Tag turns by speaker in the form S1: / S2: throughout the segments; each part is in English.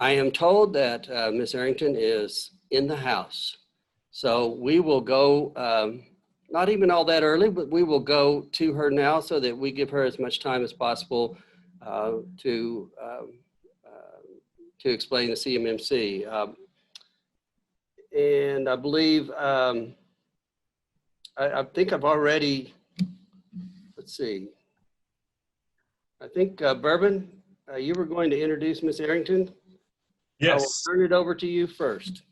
S1: I am told that Ms. Arrington is in the house. So we will go, not even all that early, but we will go to her now so that we give her as much time as possible to explain the CMMC. And I believe, I think I've already, let's see. I think Bourbon, you were going to introduce Ms. Arrington.
S2: Yes.
S1: I will turn it over to you first.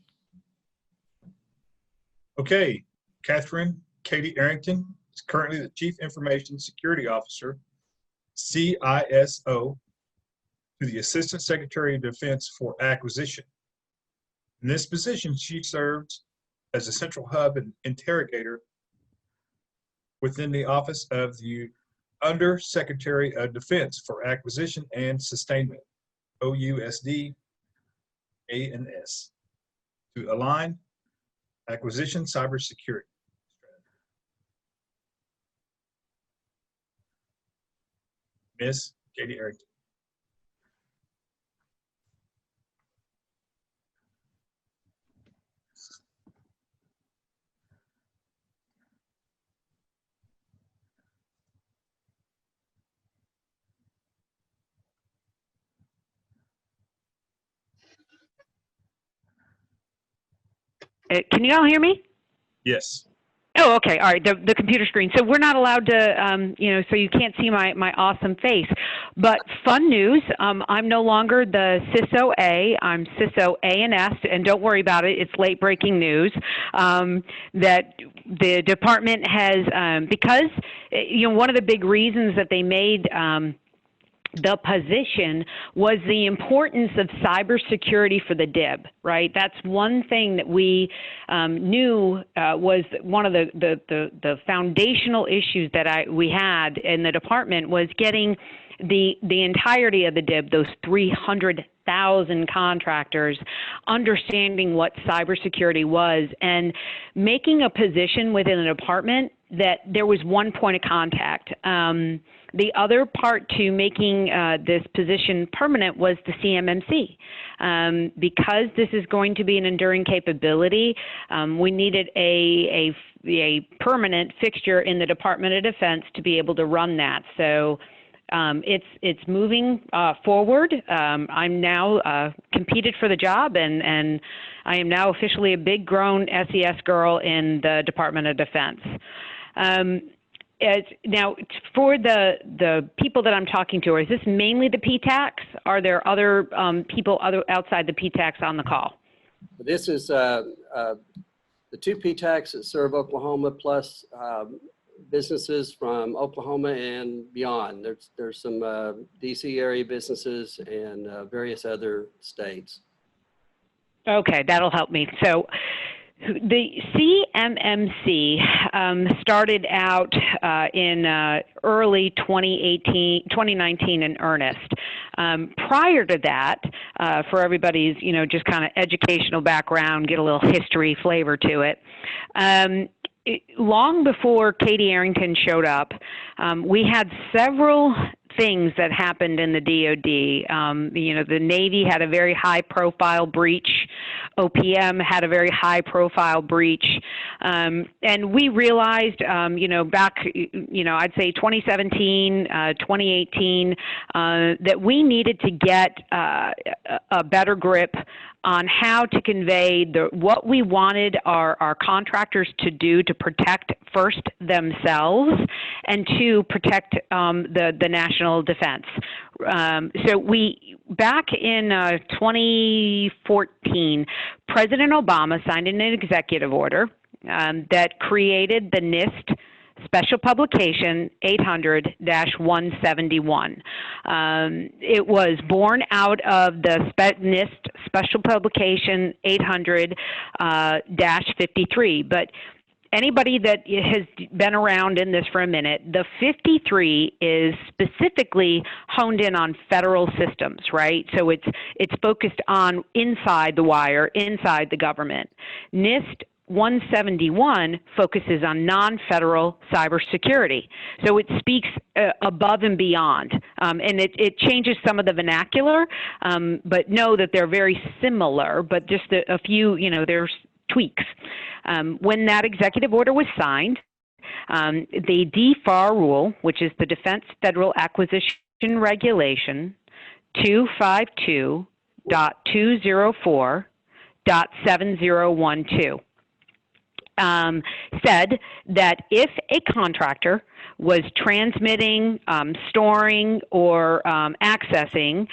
S2: Okay, Catherine Katie Arrington is currently the Chief Information Security Officer, CISO, to the Assistant Secretary of Defense for Acquisition. In this position, she serves as a central hub and interrogator within the Office of the Under Secretary of Defense for Acquisition and Sustainment, OUSD A&S, to align acquisition cybersecurity. Ms. Katie Arrington.
S3: Can you all hear me?
S2: Yes.
S3: Oh, okay. All right. The computer screen. So we're not allowed to, so you can't see my awesome face. But fun news, I'm no longer the CISO A. I'm CISO A&S, and don't worry about it. It's late breaking news that the department has, because, one of the big reasons that they made the position was the importance of cybersecurity for the DIB, right? That's one thing that we knew was one of the foundational issues that we had in the department was getting the entirety of the DIB, those 300,000 contractors, understanding what cybersecurity was and making a position within the department that there was one point of contact. The other part to making this position permanent was the CMMC. Because this is going to be an enduring capability, we needed a permanent fixture in the Department of Defense to be able to run that. So it's moving forward. I'm now competed for the job, and I am now officially a big grown SES girl in the Department of Defense. Now, for the people that I'm talking to, is this mainly the PTACs? Are there other people outside the PTACs on the call?
S1: This is the two PTACs that serve Oklahoma, plus businesses from Oklahoma and beyond. There's some DC area businesses and various other states. Okay,
S3: that'll help me. So the CMMC started out in early 2019 in earnest. Prior to that, for everybody's, just kind of educational background, get a little history flavor to it. Long before Katie Arrington showed up, we had several things that happened in the DoD. The Navy had a very high-profile breach. OPM had a very high-profile breach. And we realized, back, I'd say 2017, 2018, that we needed to get a better grip on how to convey what we wanted our contractors to do to protect first themselves and to protect the national defense. So back in 2014, President Obama signed an executive order that created the NIST Special Publication 800-171. It was born out of the NIST Special Publication 800-53. But anybody that has been around in this for a minute, the 53 is specifically honed in on federal systems, right? So it's focused on inside the wire, inside the government. NIST 171 focuses on non-federal cybersecurity. So it speaks above and beyond. And it changes some of the vernacular, but know that they're very similar, but just a few, there's tweaks. When that executive order was signed, the Dfar Rule, which is the Defense Federal Acquisition Regulation 252.204.7012, said that if a contractor was transmitting, storing, or accessing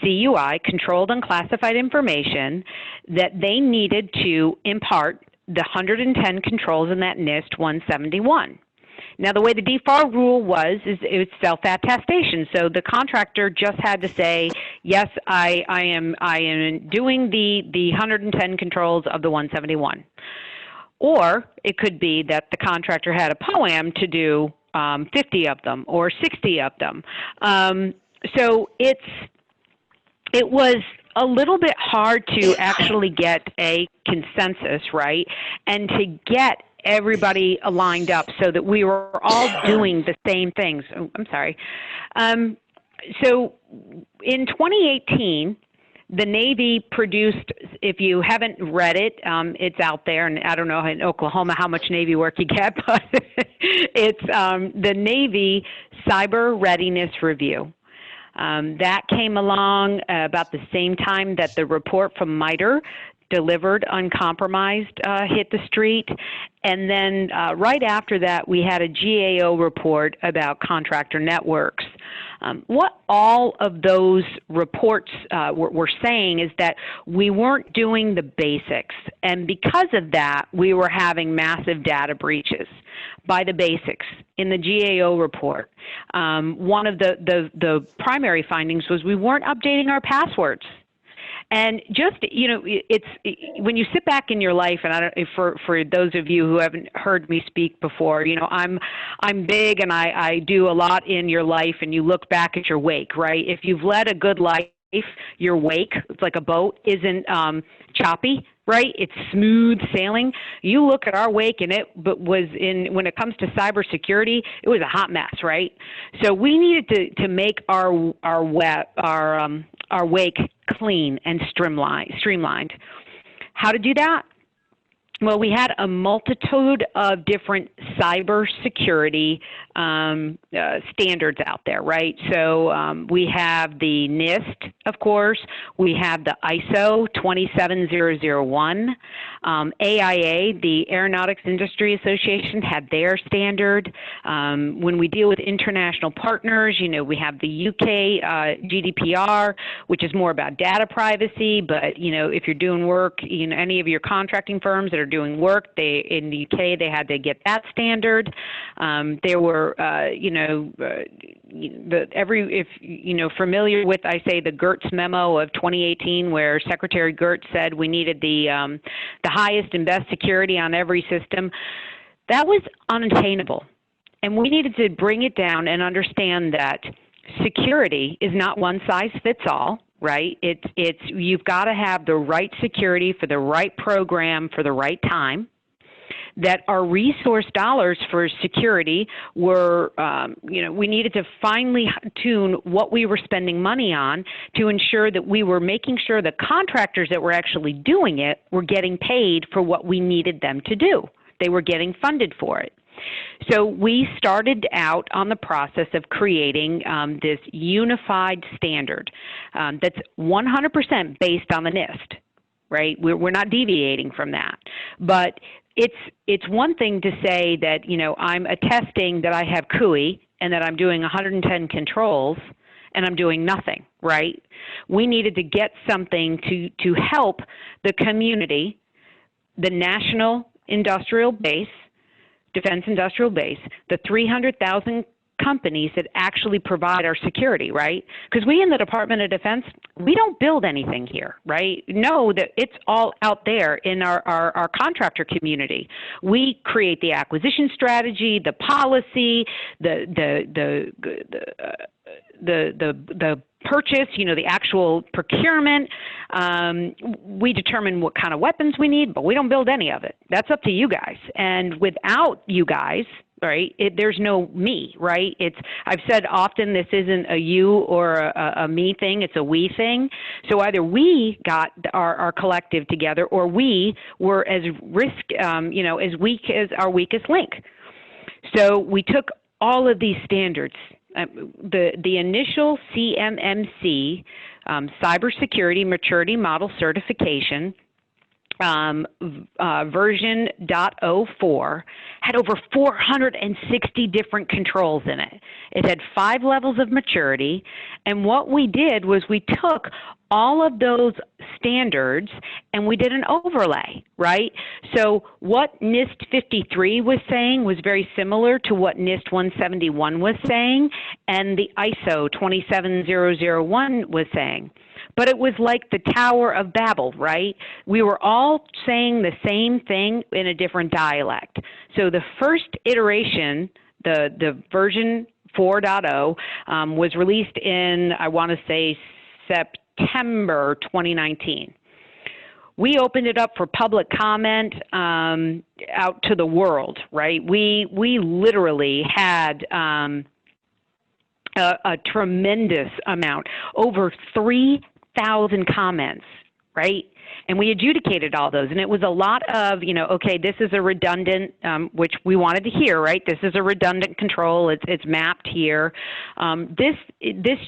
S3: CUI, controlled unclassified information, that they needed to impart the 110 controls in that NIST 171. Now, the way the Dfar rule was, is it's self-attestation. So the contractor just had to say, yes, I am doing the 110 controls of the 171. Or it could be that the contractor had a POAM to do 50 of them or 60 of them. So it was a little bit hard to actually get a consensus, right? And to get everybody lined up so that we were all doing the same things. Oh, I'm sorry. So in 2018, the Navy produced, if you haven't read it, it's out there, and I don't know in Oklahoma how much Navy work you get, but it's the Navy Cyber Readiness Review. That came along about the same time that the report from MITRE, Delivered Uncompromised, hit the street. And then right after that, we had a GAO report about contractor networks. What all of those reports were saying is that we weren't doing the basics. And because of that, we were having massive data breaches by the basics in the GAO report. One of the primary findings was we weren't updating our passwords. And just, it's when you sit back in your life, and I don't, for those of you who haven't heard me speak before, I'm big and I do a lot in your life, and you look back at your wake, right? If you've led a good life, your wake, it's like a boat, isn't choppy, right? It's smooth sailing. You look at our wake, and when it comes to cybersecurity, it was a hot mess, right? So we needed to make our wake clean and streamlined. How to do that? Well, we had a multitude of different cybersecurity standards out there, right? So we have the NIST, of course. We have the ISO 27001. AIA, the Aeronautics Industry Association, had their standard. When we deal with international partners, we have the UK GDPR, which is more about data privacy. But, if you're doing work, any of your contracting firms that are doing work, in the UK, they had to get that standard. There were, familiar with, I say, the Gertz memo of 2018, where Secretary Gertz said we needed the highest and best security on every system. That was unattainable. And we needed to bring it down and understand that security is not one size fits all, right? You've got to have the right security for the right program for the right time. That our resource dollars for security were, we needed to finely tune what we were spending money on to ensure that we were making sure the contractors that were actually doing it were getting paid for what we needed them to do. They were getting funded for it. So we started out on the process of creating this unified standard that's 100% based on the NIST, right? We're not deviating from that. But it's one thing to say that, I'm attesting that I have CUI and that I'm doing 110 controls and I'm doing nothing, right? We needed to get something to help the community, the national industrial base, defense industrial base, the 300,000 companies that actually provide our security, right? Because we in the Department of Defense, we don't build anything here, right? Know that it's all out there in our contractor community. We create the acquisition strategy, the policy, the purchase, the actual procurement. We determine what kind of weapons we need, but we don't build any of it. That's up to you guys. And without you guys, right, there's no me, right? I've said often this isn't a you or a me thing, it's a we thing. So either we got our collective together, or we were as as weak as our weakest link. So we took all of these standards, the initial CMMC, Cybersecurity Maturity Model Certification, version .04, had over 460 different controls in it. It had 5 levels of maturity, and what we did was we took all of those standards and we did an overlay, right? So what NIST 53 was saying was very similar to what NIST 171 was saying, and the ISO 27001 was saying. But it was like the Tower of Babel, right? We were all saying the same thing in a different dialect. So the first iteration, the version 4.0, was released in, I want to say, September 2019. We opened it up for public comment out to the world, right? We literally had a tremendous amount, over 3,000 comments, right? And we adjudicated all those, and it was a lot of, okay, this is a redundant, which we wanted to hear, right? This is a redundant control. It's mapped here. This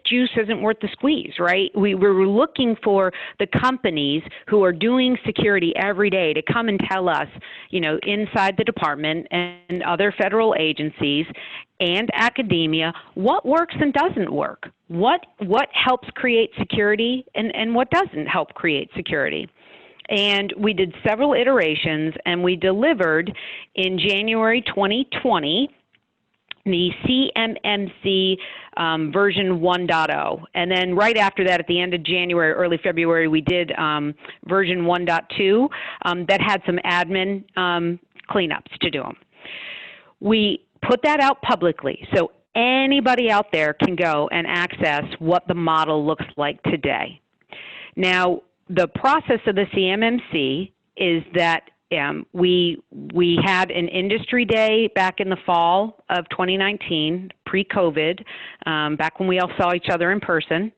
S3: juice isn't worth the squeeze, right? We were looking for the companies who are doing security every day to come and tell us, inside the department and other federal agencies and academia, what works and doesn't work. What helps create security and what doesn't help create security. And we did several iterations, and we delivered in January 2020 the CMMC version 1.0. And then right after that, at the end of January, early February, we did version 1.2 that had some admin cleanups to do them. We put that out publicly, so anybody out there can go and access what the model looks like today. Now, the process of the CMMC is that we had an industry day back in the fall of 2019, pre-COVID, back when we all saw each other in person,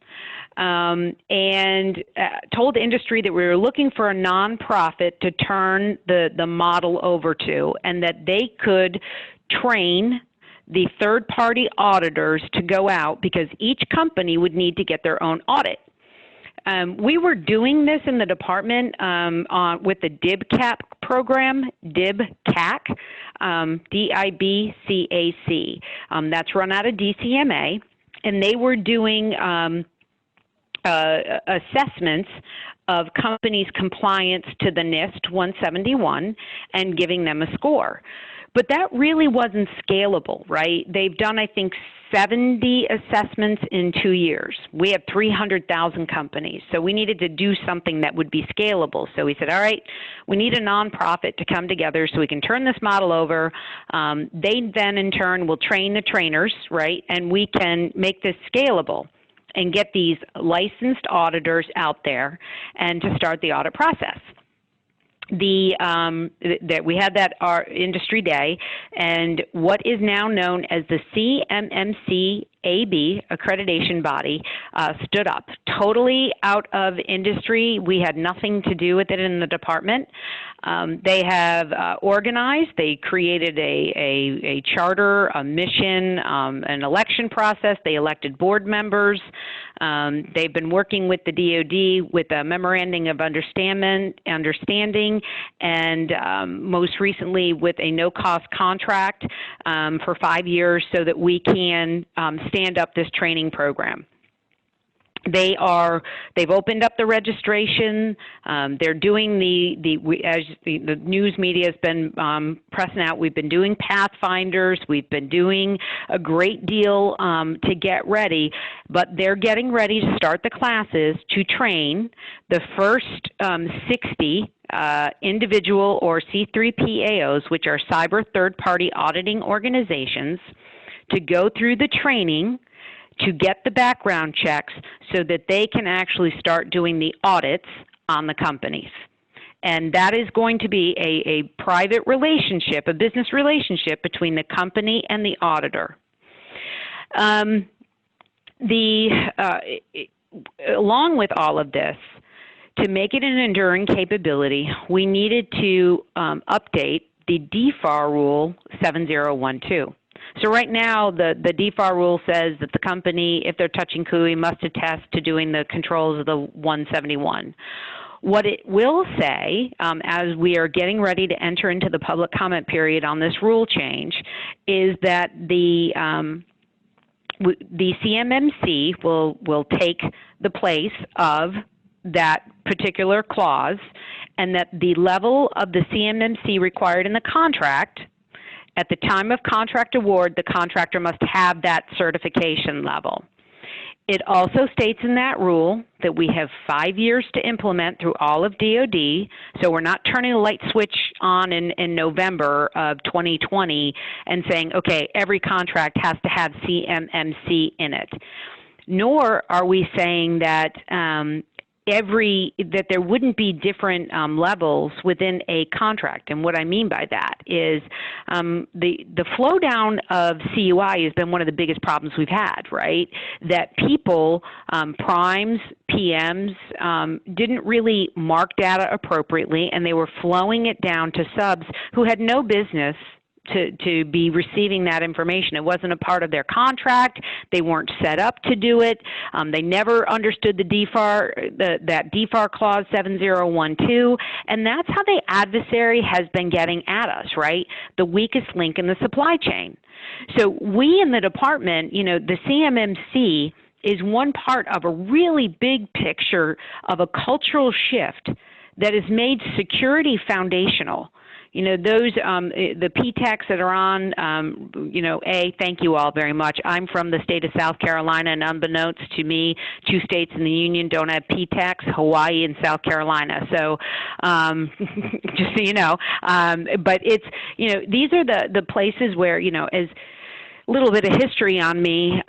S3: and told the industry that we were looking for a nonprofit to turn the model over to, and that they could train the third-party auditors to go out, because each company would need to get their own audit. We were doing this in the department with the DIBCAC program, DIBCAC, D-I-B-C-A-C. That's run out of DCMA, and they were doing assessments of companies' compliance to the NIST 171 and giving them a score. But that really wasn't scalable, right? They've done, I think, 70 assessments in 2 years. We have 300,000 companies, so we needed to do something that would be scalable. So we said, all right, we need a nonprofit to come together so we can turn this model over. They then, in turn, will train the trainers, right? And we can make this scalable and get these licensed auditors out there and to start the audit process. That we had that our industry day, and what is now known as the CMMC AB accreditation body stood up, totally out of industry. We had nothing to do with it in the department. They have organized. They created a charter, a mission, an election process. They elected board members. They've been working with the DoD with a memorandum of understanding, and most recently with a no-cost contract for 5 years so that we can stand up this training program. They've opened up the registration. They're doing as the news media has been pressing out, we've been doing pathfinders. We've been doing a great deal to get ready, but they're getting ready to start the classes to train the first 60 individual or C3PAOs, which are cyber third-party auditing organizations, to go through the training to get the background checks so that they can actually start doing the audits on the companies. And that is going to be a private relationship, a business relationship between the company and the auditor. Along with all of this, to make it an enduring capability, we needed to update the Dfar Rule 7012. So right now, the Dfar Rule says that the company, if they're touching CUI, must attest to doing the controls of the 171. What it will say, as we are getting ready to enter into the public comment period on this rule change, is that the CMMC will take the place of that particular clause, and that the level of the CMMC required in the contract, at the time of contract award, the contractor must have that certification level. It also states in that rule that we have 5 years to implement through all of DoD, so we're not turning a light switch on in November of 2020 and saying, okay, every contract has to have CMMC in it. Nor are we saying that that there wouldn't be different levels within a contract. And what I mean by that is the flow down of CUI has been one of the biggest problems we've had, right? That people, primes, PMs, didn't really mark data appropriately, and they were flowing it down to subs who had no business to be receiving that information. It wasn't a part of their contract. They weren't set up to do it. They never understood the Dfar, that Dfar clause 7012, and that's how the adversary has been getting at us, right? The weakest link in the supply chain. So we in the department, you know, the CMMC is one part of a really big picture of a cultural shift that has made security foundational. You know, those, the PTACs that are on, you know, thank you all very much. I'm from the state of South Carolina, and unbeknownst to me, 2 states in the union don't have PTACs, Hawaii and South Carolina. So just so you know, but it's, you know, these are the places where, you know, as a little bit of history on me,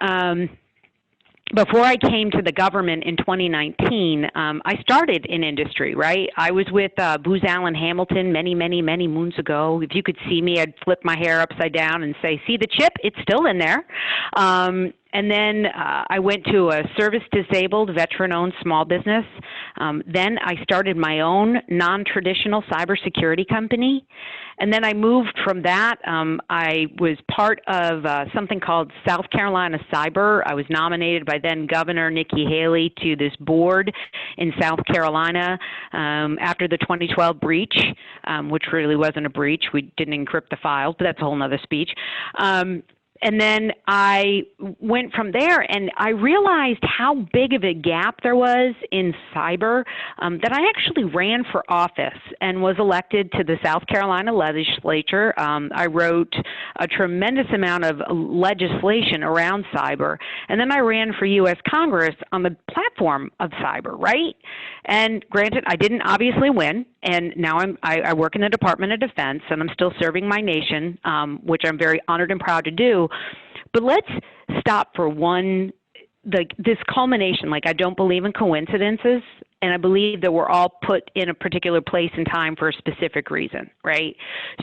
S3: before I came to the government in 2019, I started in industry, right? I was with Booz Allen Hamilton many, many, many moons ago. If you could see me, I'd flip my hair upside down and say, see the chip? It's still in there. And then I went to a service-disabled, veteran-owned small business. Then I started my own non-traditional cybersecurity company. And then I moved from that. I was part of something called South Carolina Cyber. I was nominated by then Governor Nikki Haley to this board in South Carolina after the 2012 breach, which really wasn't a breach. We didn't encrypt the files, but that's a whole other speech. And then I went from there, and I realized how big of a gap there was in cyber that I actually ran for office and was elected to the South Carolina legislature. I wrote a tremendous amount of legislation around cyber, and then I ran for U.S. Congress on the platform of cyber, right? And granted, I didn't obviously win, and now I work in the Department of Defense, and I'm still serving my nation, which I'm very honored and proud to do. But let's stop for this culmination. Like, I don't believe in coincidences, and I believe that we're all put in a particular place and time for a specific reason, right?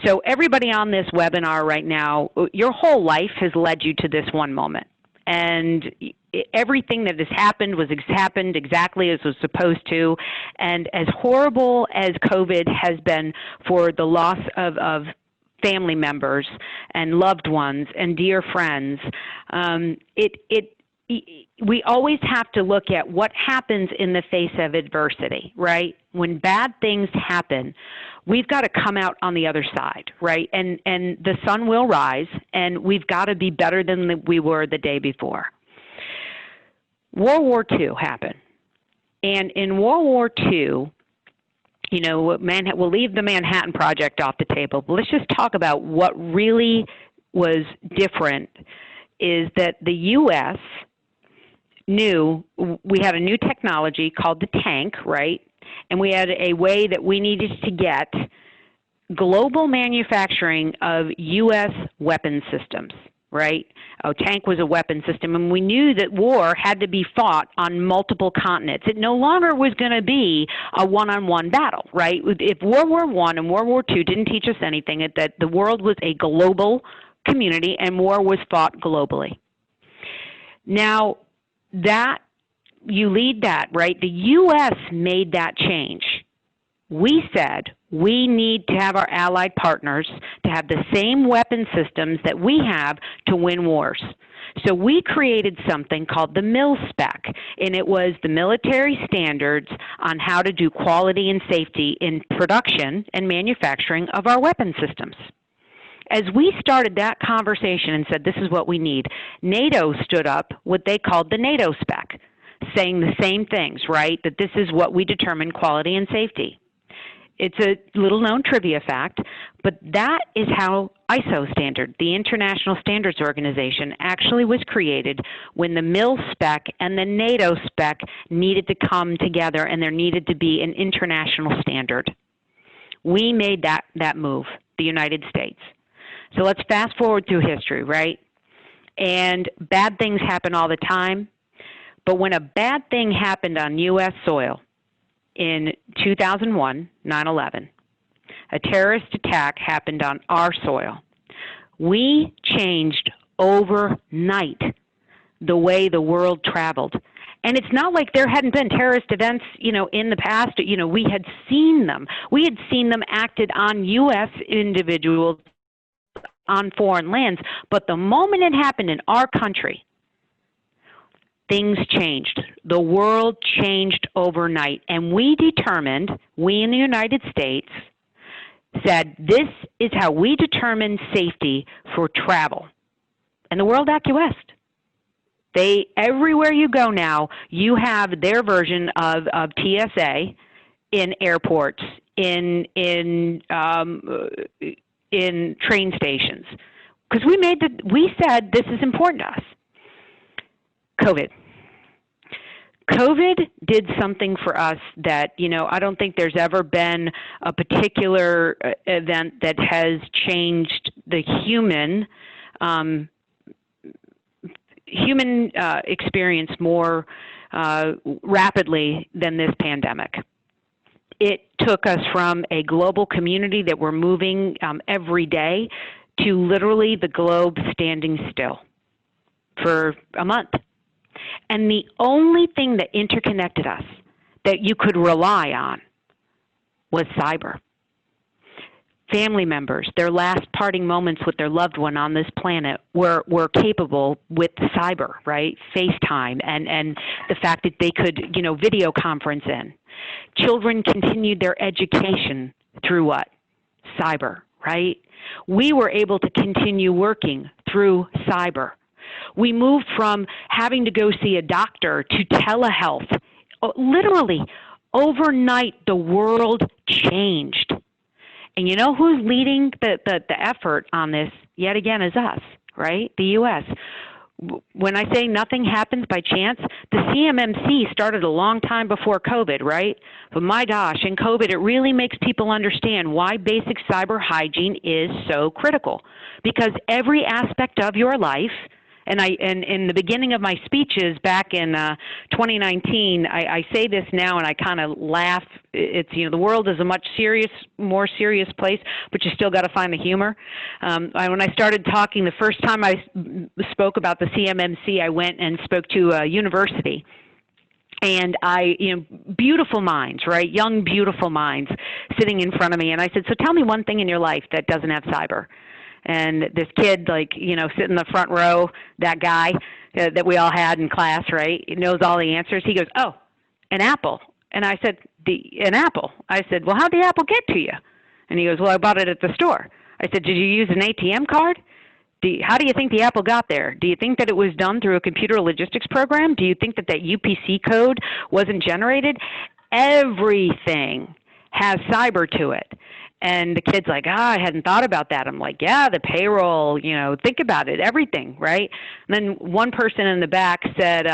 S3: So everybody on this webinar right now, your whole life has led you to this one moment. And everything that has happened happened exactly as was supposed to. And as horrible as COVID has been for the loss of family members and loved ones and dear friends, we always have to look at what happens in the face of adversity, right? When bad things happen, we've got to come out on the other side, right? And the sun will rise, and we've got to be better than we were the day before. World War II happened. And in World War II, you know, we'll leave the Manhattan Project off the table, but let's just talk about what really was different is that the U.S. knew we had a new technology called the tank, right? And we had a way that we needed to get global manufacturing of U.S. weapon systems, right? A tank was a weapon system, and we knew that war had to be fought on multiple continents. It no longer was going to be a one-on-one battle, right? If World War I and World War II didn't teach us anything, that the world was a global community and war was fought globally. Now, that, you lead that, right? The U.S. made that change. We said we need to have our allied partners to have the same weapon systems that we have to win wars. So we created something called the MIL-SPEC, and it was the military standards on how to do quality and safety in production and manufacturing of our weapon systems. As we started that conversation and said, this is what we need, NATO stood up what they called the NATO spec, saying the same things, right? That this is what we determine quality and safety. It's a little-known trivia fact, but that is how ISO standard, the International Standards Organization, actually was created when the MIL spec and the NATO spec needed to come together, and there needed to be an international standard. We made that move, the United States. So let's fast forward through history, right? And bad things happen all the time, but when a bad thing happened on U.S. soil, in 2001, 9/11, a terrorist attack happened on our soil. We changed overnight the way the world traveled. And it's not like there hadn't been terrorist events, in the past. We had seen them. We had seen them acted on U.S. individuals on foreign lands. But the moment it happened in our country, things changed. The world changed overnight. And we determined, we in the United States said, this is how we determine safety for travel. And the world acquiesced. Everywhere you go now, you have their version of TSA in airports, in train stations. Because we said this is important to us. COVID did something for us that, I don't think there's ever been a particular event that has changed the human experience more rapidly than this pandemic. It took us from a global community that we're moving every day to literally the globe standing still for a month. And the only thing that interconnected us that you could rely on was cyber. Family members, their last parting moments with their loved one on this planet were capable with cyber, right? FaceTime and the fact that they could, video conference in. Children continued their education through what? Cyber, right? We were able to continue working through cyber. We moved from having to go see a doctor to telehealth. Literally, overnight, the world changed. And you know who's leading the effort on this, yet again, is us, right? The U.S. When I say nothing happens by chance, the CMMC started a long time before COVID, right? But my gosh, in COVID, it really makes people understand why basic cyber hygiene is so critical. Because every aspect of your life, and in the beginning of my speeches back in 2019, I say this now and I kind of laugh. It's, the world is a much more serious place, but you still got to find the humor. When I started talking, the first time I spoke about the CMMC, I went and spoke to a university. And beautiful minds, right? Young, beautiful minds sitting in front of me. And I said, so tell me one thing in your life that doesn't have cyber. And this kid, sit in the front row, that guy that we all had in class, right? He knows all the answers. He goes, oh, an apple. And I said, an apple. I said, well, how'd the apple get to you? And he goes, well, I bought it at the store. I said, did you use an ATM card? How do you think the apple got there? Do you think that it was done through a computer logistics program? Do you think that UPC code wasn't generated? Everything has cyber to it. And the kid's like, I hadn't thought about that. I'm like, yeah, the payroll, think about it, everything, right? And then one person in the back said,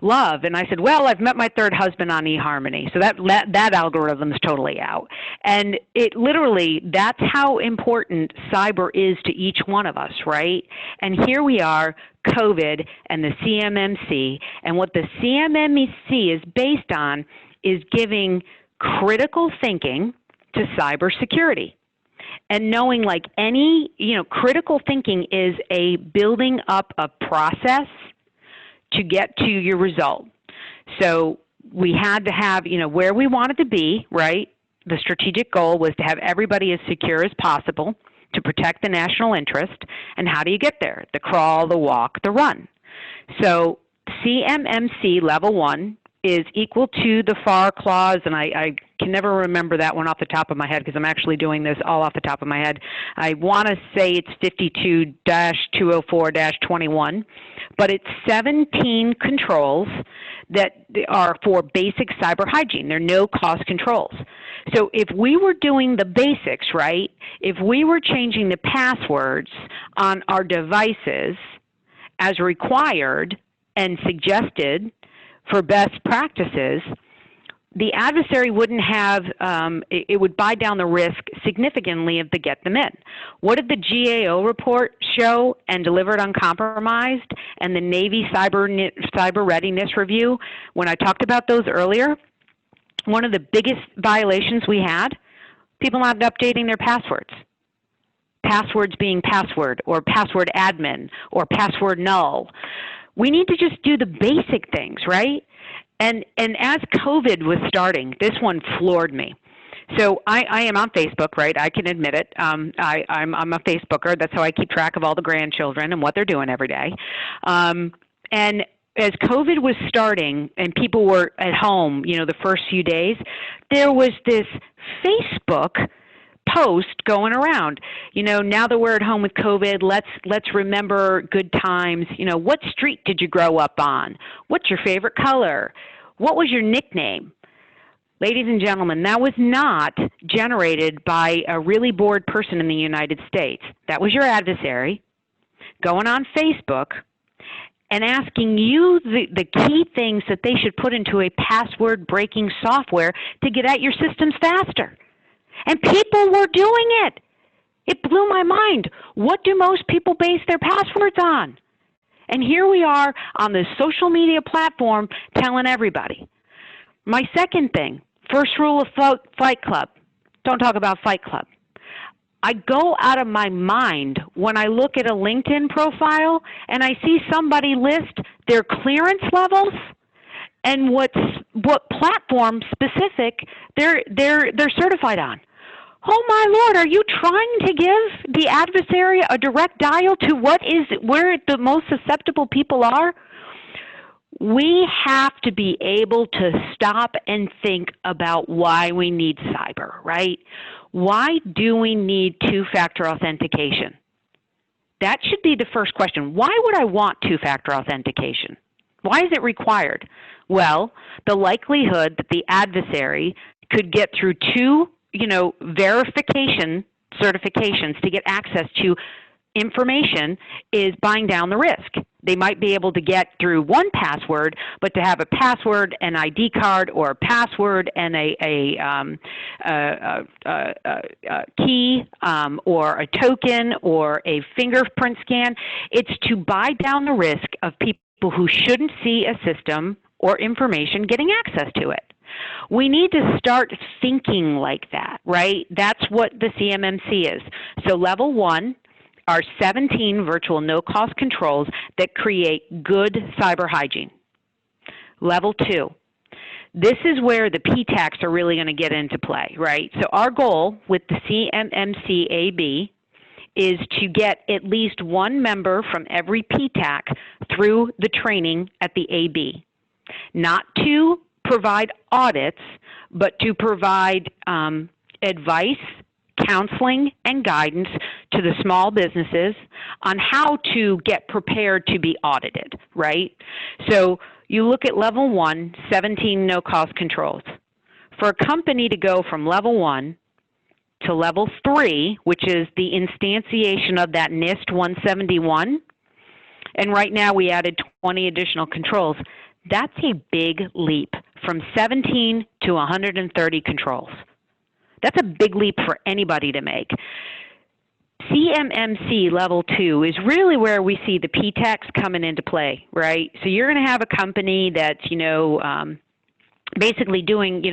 S3: love. And I said, well, I've met my third husband on eHarmony. So that algorithm's totally out. And it literally, that's how important cyber is to each one of us, right? And here we are, COVID and the CMMC. And what the CMMC is based on is giving critical thinking to cybersecurity. And knowing, like any, critical thinking is a building up a process to get to your result. So we had to have, where we wanted to be, right? The strategic goal was to have everybody as secure as possible to protect the national interest. And how do you get there? The crawl, the walk, the run. So CMMC level 1 is equal to the FAR clause, and I can never remember that one off the top of my head because I'm actually doing this all off the top of my head. I want to say it's 52-204-21, but it's 17 controls that are for basic cyber hygiene. They're no-cost controls. So if we were doing the basics, right, if we were changing the passwords on our devices as required and suggested for best practices, the adversary wouldn't have, it would buy down the risk significantly if they get them in. What did the GAO report show and delivered uncompromised, and the Navy Cyber Readiness Review, when I talked about those earlier? One of the biggest violations we had, people not updating their passwords. Passwords being password, or password admin, or password null. We need to just do the basic things, right? And as COVID was starting, this one floored me. So I am on Facebook, right? I can admit it. I'm a Facebooker. That's how I keep track of all the grandchildren and what they're doing every day. And as COVID was starting and people were at home, the first few days, there was this Facebook post going around. Now that we're at home with COVID, let's remember good times. What street did you grow up on? What's your favorite color? What was your nickname? Ladies and gentlemen, that was not generated by a really bored person in the United States. That was your adversary going on Facebook and asking you the key things that they should put into a password-breaking software to get at your systems faster. And people were doing it. It blew my mind. What do most people base their passwords on? And here we are on this social media platform telling everybody. My second thing, first rule of Fight Club, don't talk about Fight Club. I go out of my mind when I look at a LinkedIn profile and I see somebody list their clearance levels and what platform specific they're certified on. Oh my Lord, are you trying to give the adversary a direct dial to where the most susceptible people are? We have to be able to stop and think about why we need cyber, right? Why do we need two-factor authentication? That should be the first question. Why would I want two-factor authentication? Why is it required? Well, the likelihood that the adversary could get through two verification certifications to get access to information is buying down the risk. They might be able to get through one password, but to have a password, an ID card, or a password and a key or a token or a fingerprint scan, it's to buy down the risk of people who shouldn't see a system or information getting access to it. We need to start thinking like that, right? That's what the CMMC is. So level 1 are 17 virtual no-cost controls that create good cyber hygiene. Level 2, this is where the PTACs are really going to get into play, right? So our goal with the CMMC AB is to get at least one member from every PTAC through the training at the AB. Not to provide audits, but to provide advice, counseling, and guidance to the small businesses on how to get prepared to be audited, right? So you look at level 1, 17 no-cost controls. For a company to go from level 1 to level 3, which is the instantiation of that NIST 171, and right now we added 20 additional controls, That's a big leap from 17 to 130 controls. That's a big leap for anybody to make. CMMC level 2 is really where we see the PTACs coming into play, right? So you're going to have a company that's, basically doing,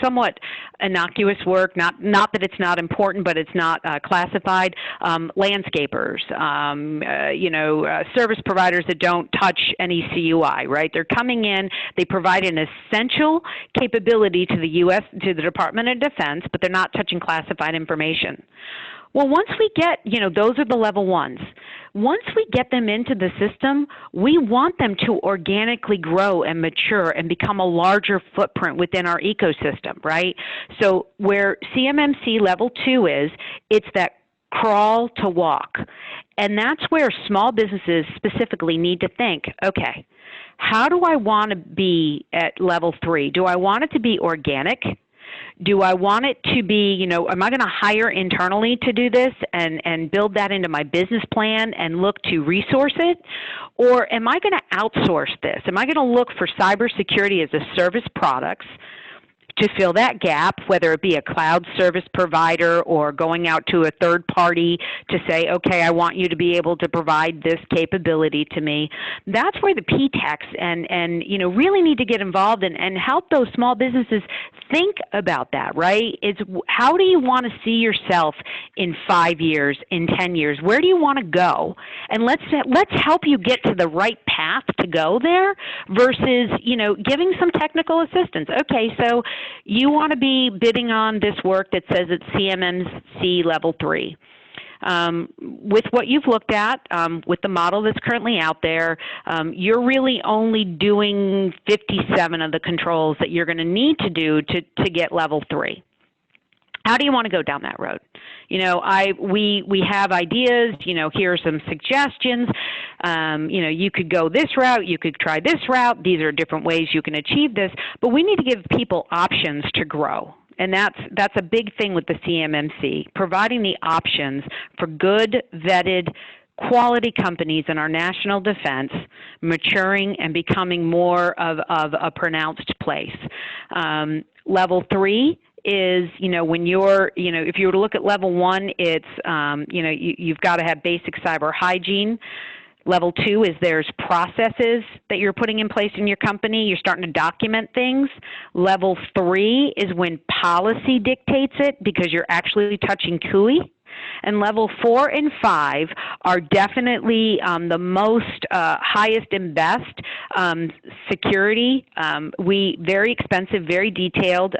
S3: somewhat innocuous work, not that it's not important, but it's not classified, landscapers, service providers that don't touch any CUI, right? They're coming in, they provide an essential capability to to the Department of Defense, but they're not touching classified information. Well, once we get, those are the level 1s. Once we get them into the system, we want them to organically grow and mature and become a larger footprint within our ecosystem, right? So where CMMC level 2 is, it's that crawl to walk. And that's where small businesses specifically need to think, okay, how do I want to be at level 3? Do I want it to be organic? Do I want it to be, am I going to hire internally to do this and build that into my business plan and look to resource it? Or am I going to outsource this? Am I going to look for cybersecurity as a service products to fill that gap, whether it be a cloud service provider or going out to a third party to say, okay, I want you to be able to provide this capability to me? That's where the PTACs and really need to get involved and help those small businesses think about that, right? It's how do you want to see yourself in 5 years, in 10 years? Where do you want to go? And let's help you get to the right path to go there versus, giving some technical assistance. Okay, so you want to be bidding on this work that says it's CMMC level 3. With what you've looked at, with the model that's currently out there, you're really only doing 57 of the controls that you're going to need to do to get level 3. How do you want to go down that road? We have ideas. Here are some suggestions. You could go this route. You could try this route. These are different ways you can achieve this. But we need to give people options to grow. And that's a big thing with the CMMC, providing the options for good, vetted, quality companies in our national defense maturing and becoming more of a pronounced place. Level 3 is, when you're, if you were to look at level 1, it's, you've got to have basic cyber hygiene. Level 2 is there's processes that you're putting in place in your company. You're starting to document things. Level 3 is when policy dictates it because you're actually touching CUI. And level 4 and 5 are definitely the most highest and best security. Very expensive, very detailed.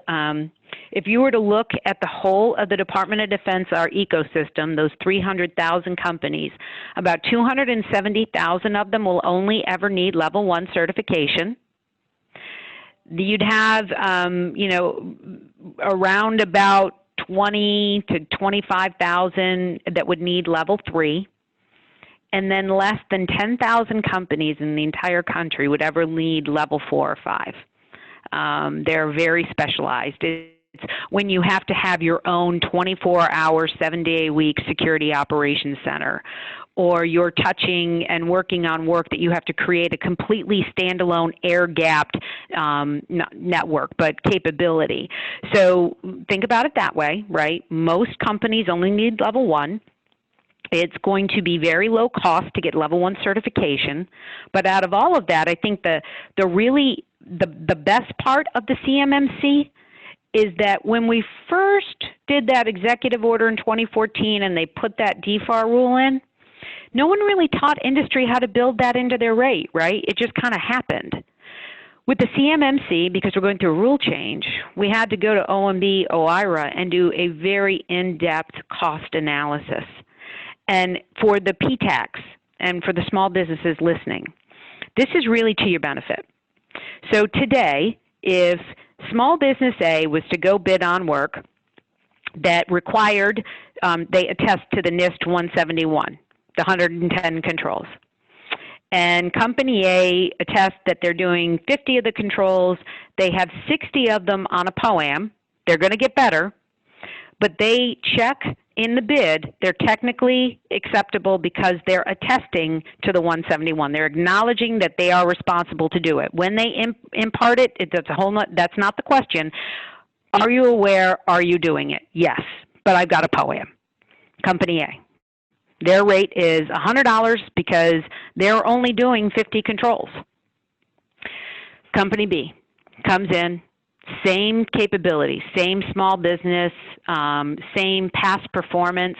S3: If you were to look at the whole of the Department of Defense, our ecosystem, those 300,000 companies, about 270,000 of them will only ever need level 1 certification. You'd have, around about 20 to 25,000 that would need level 3. And then less than 10,000 companies in the entire country would ever need level 4 or 5. They're very specialized. It's when you have to have your own 24-hour, 7-day-a-week security operations center, or you're touching and working on work that you have to create a completely standalone air-gapped network, but capability. So think about it that way, right? Most companies only need level 1. It's going to be very low cost to get level 1 certification. But out of all of that, I think the best part of the CMMC is that when we first did that executive order in 2014 and they put that Dfar rule in, no one really taught industry how to build that into their rate, right? It just kind of happened. With the CMMC, because we're going through a rule change, we had to go to OMB, OIRA, and do a very in-depth cost analysis. And for the PTACs and for the small businesses listening, this is really to your benefit. So today, if small business A was to go bid on work that required, they attest to the NIST 171, the 110 controls. And company A attests that they're doing 50 of the controls. They have 60 of them on a POAM. They're going to get better. But they check in the bid, they're technically acceptable because they're attesting to the 171. They're acknowledging that they are responsible to do it. When they impart it, that's not the question. Are you aware? Are you doing it? Yes, but I've got a POAM. Company A. Their rate is $100 because they're only doing 50 controls. Company B comes in, same capability, same small business, same past performance,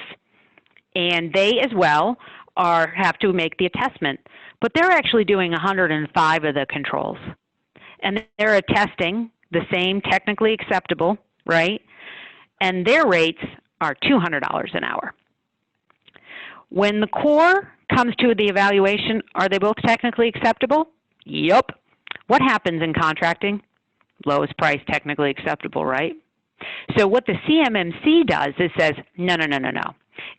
S3: and they as well have to make the attestment, but they're actually doing 105 of the controls. And they're attesting the same technically acceptable, right? And their rates are $200 an hour. When the core comes to the evaluation, are they both technically acceptable? Yup. What happens in contracting? Lowest price technically acceptable, right? So what the CMMC does is says, no.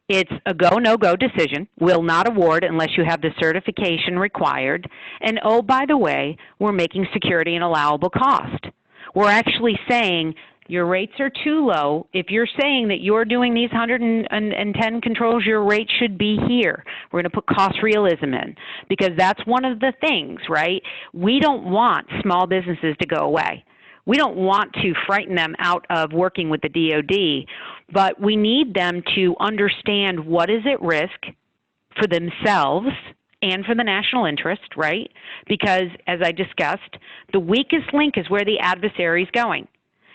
S3: It's a go, no-go decision. Will not award unless you have the certification required. And oh, by the way, we're making security an allowable cost. We're actually saying your rates are too low. If you're saying that you're doing these 110 controls, your rate should be here. We're going to put cost realism in because that's one of the things, right? We don't want small businesses to go away. We don't want to frighten them out of working with the DoD, but we need them to understand what is at risk for themselves and for the national interest, right? Because as I discussed, the weakest link is where the adversary is going.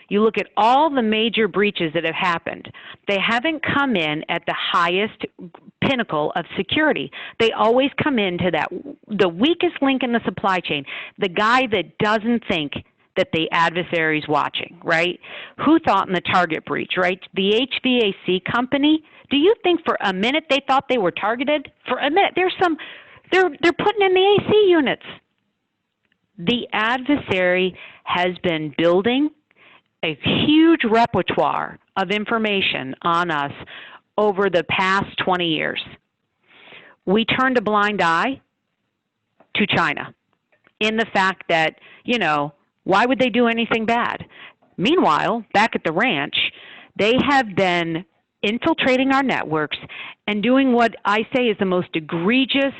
S3: You look at all the major breaches that have happened. They haven't come in at the highest pinnacle of security. They always come into the weakest link in the supply chain, the guy that doesn't think that the adversary's watching, right? Who thought in the Target breach, right? The HVAC company, do you think for a minute they thought they were targeted? For a minute, they're putting in the AC units. The adversary has been building a huge repertoire of information on us over the past 20 years. We turned a blind eye to China in the fact that, why would they do anything bad? Meanwhile, back at the ranch, they have been infiltrating our networks and doing what I say is the most egregious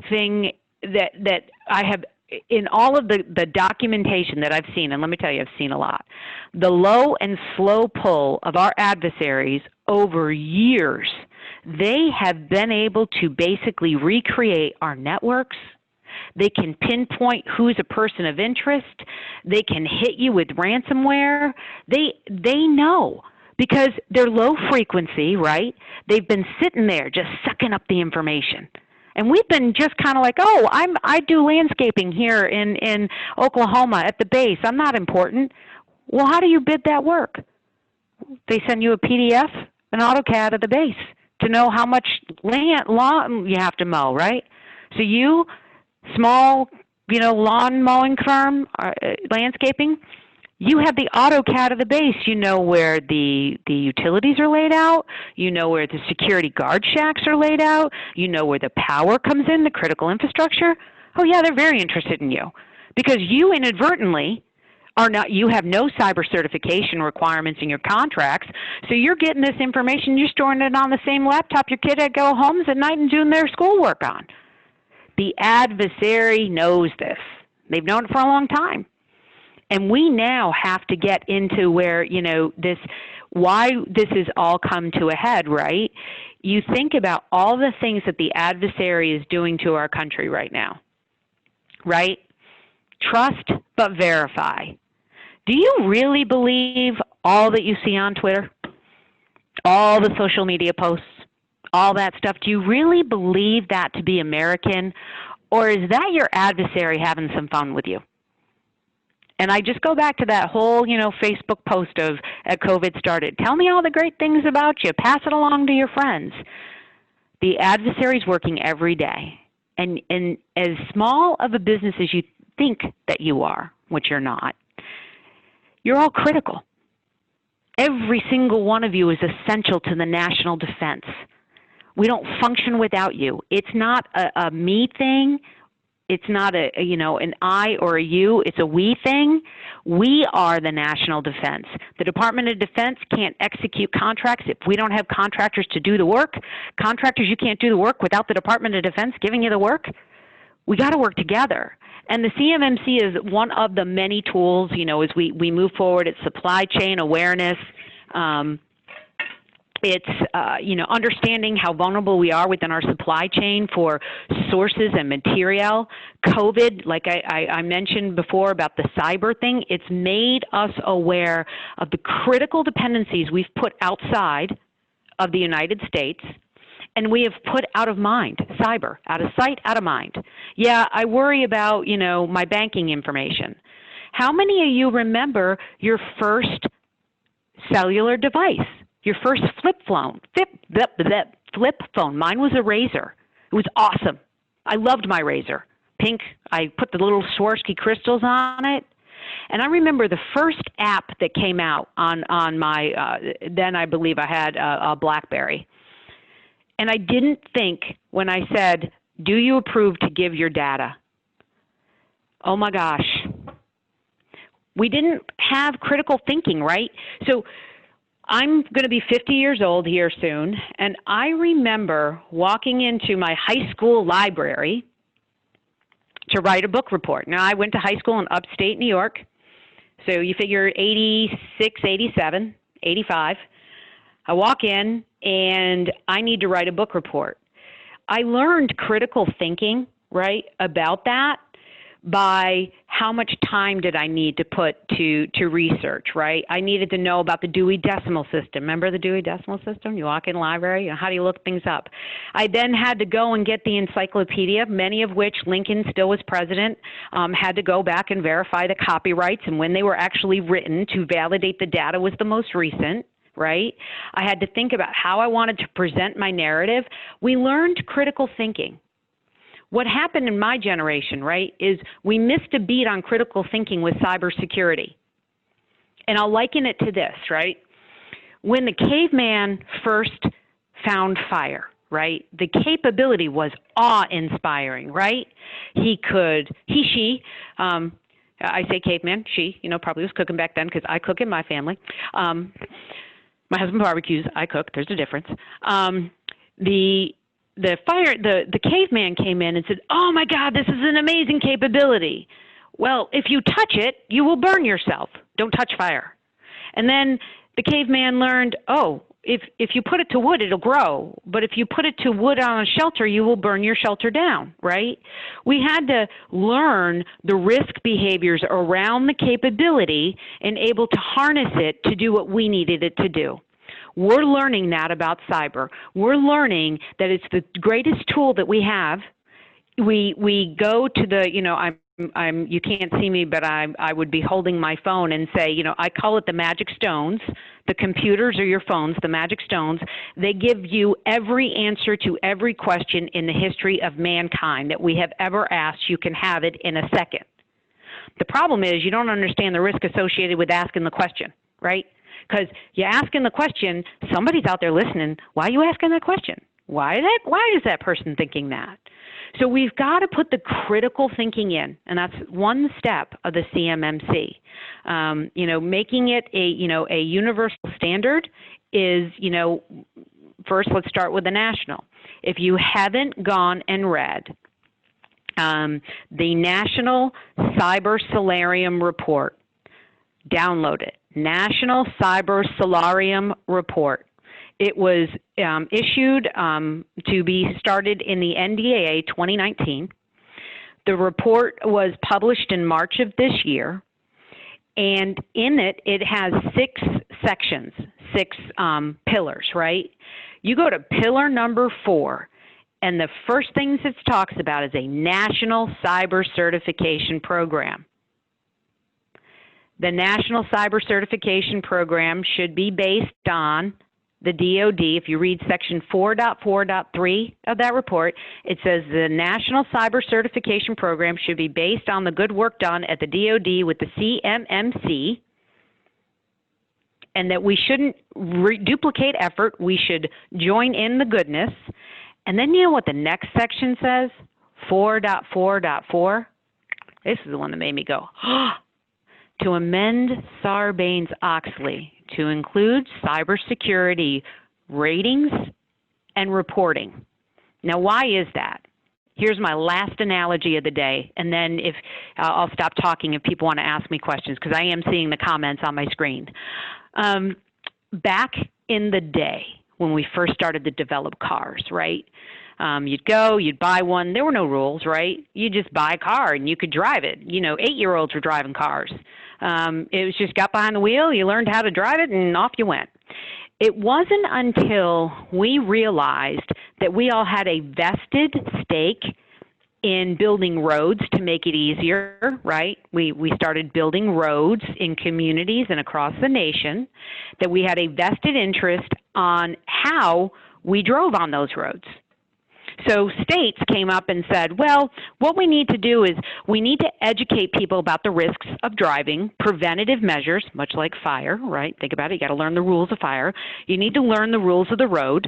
S3: thing that I have in all of the documentation that I've seen, and let me tell you, I've seen a lot. The low and slow pull of our adversaries over years, they have been able to basically recreate our networks. They can pinpoint who's a person of interest. They can hit you with ransomware. They know because they're low frequency, right? They've been sitting there just sucking up the information. And we've been just kind of like, oh, I do landscaping here in Oklahoma at the base. I'm not important. Well, how do you bid that work? They send you a PDF, an AutoCAD of the base to know how much lawn you have to mow, right? So you, small, lawn mowing firm, landscaping, you have the AutoCAD of the base. You know where the utilities are laid out. You know where the security guard shacks are laid out. You know where the power comes in, the critical infrastructure. Oh, yeah, they're very interested in you because you inadvertently you have no cyber certification requirements in your contracts. So you're getting this information. You're storing it on the same laptop your kid go home at night and doing their schoolwork on. The adversary knows this. They've known it for a long time. And we now have to get into where, why this has all come to a head, right? You think about all the things that the adversary is doing to our country right now, right? Trust but verify. Do you really believe all that you see on Twitter? All the social media posts, all that stuff? Do you really believe that to be American? Or is that your adversary having some fun with you? And I just go back to that whole, Facebook post of COVID started. Tell me all the great things about you. Pass it along to your friends. The adversary's working every day. And as small of a business as you think that you are, which you're not, you're all critical. Every single one of you is essential to the national defense. We don't function without you. It's not a me thing. It's not an I or a you, it's a we thing. We are the national defense. The Department of Defense can't execute contracts if we don't have contractors to do the work. Contractors, you can't do the work without the Department of Defense giving you the work. We got to work together. And the CMMC is one of the many tools, as we move forward. It's supply chain awareness. It's, understanding how vulnerable we are within our supply chain for sources and material. COVID, like I mentioned before about the cyber thing, it's made us aware of the critical dependencies we've put outside of the United States, and we have put out of mind, cyber, out of sight, out of mind. Yeah, I worry about, my banking information. How many of you remember your first cellular device? Your first flip phone. Mine was a Razor. It was awesome. I loved my Razor. Pink. I put the little Swarovski crystals on it. And I remember the first app that came out on my, then I believe I had a BlackBerry. And I didn't think when I said, do you approve to give your data? Oh my gosh. We didn't have critical thinking, right? So I'm going to be 50 years old here soon, and I remember walking into my high school library to write a book report. Now, I went to high school in upstate New York, so you figure 86, 87, 85. I walk in, and I need to write a book report. I learned critical thinking, right, about that by how much time did I need to put to research, right? I needed to know about the Dewey Decimal System. Remember the Dewey Decimal System? You walk in the library, how do you look things up? I then had to go and get the encyclopedia, many of which Lincoln still was president, had to go back and verify the copyrights and when they were actually written to validate the data was the most recent, right? I had to think about how I wanted to present my narrative. We learned critical thinking. What happened in my generation, right, is we missed a beat on critical thinking with cybersecurity. And I'll liken it to this, right? When the caveman first found fire, right, the capability was awe-inspiring, right? She, I say caveman, she, probably was cooking back then because I cook in my family. My husband barbecues, I cook, there's a difference. The caveman came in and said, oh my God, this is an amazing capability. Well, if you touch it, you will burn yourself. Don't touch fire. And then the caveman learned, oh, if you put it to wood, it'll grow. But if you put it to wood on a shelter, you will burn your shelter down, right? We had to learn the risk behaviors around the capability and able to harness it to do what we needed it to do. We're learning that about cyber. We're learning that it's the greatest tool that we have. We go to the, you can't see me, but I would be holding my phone and say, I call it the magic stones. The computers or your phones, the magic stones, they give you every answer to every question in the history of mankind that we have ever asked. You can have it in a second. The problem is you don't understand the risk associated with asking the question, right? Because you're asking the question, somebody's out there listening, why are you asking that question? Why is that person thinking that? So we've got to put the critical thinking in, and that's one step of the CMMC. Making it a universal standard is, first let's start with the national. If you haven't gone and read the National Cyber Solarium Report, download it. National Cyber Solarium Report. It was issued to be started in the NDAA 2019. The report was published in March of this year, and in it, it has 6 sections, 6 pillars, right? You go to pillar number 4, and the first things it talks about is a National Cyber Certification Program. The National Cyber Certification Program should be based on the DoD. If you read section 4.4.3 of that report, it says the National Cyber Certification Program should be based on the good work done at the DoD with the CMMC, and that we shouldn't duplicate effort. We should join in the goodness. And then you know what the next section says? 4.4.4, this is the one that made me go, to amend Sarbanes-Oxley to include cybersecurity ratings and reporting. Now, why is that? Here's my last analogy of the day, and then if I'll stop talking if people want to ask me questions, because I am seeing the comments on my screen. Back in the day when we first started to develop cars, right? You'd go, you'd buy one. There were no rules, right? You just buy a car and you could drive it. You know, 8-year-olds were driving cars. It was just got behind the wheel, you learned how to drive it, and off you went. It wasn't until we realized that we all had a vested stake in building roads to make it easier, right? We started building roads in communities and across the nation, that we had a vested interest on how we drove on those roads. So states came up and said, well, what we need to do is we need to educate people about the risks of driving, preventative measures, much like fire, right? Think about it, you got to learn the rules of fire. You need to learn the rules of the road.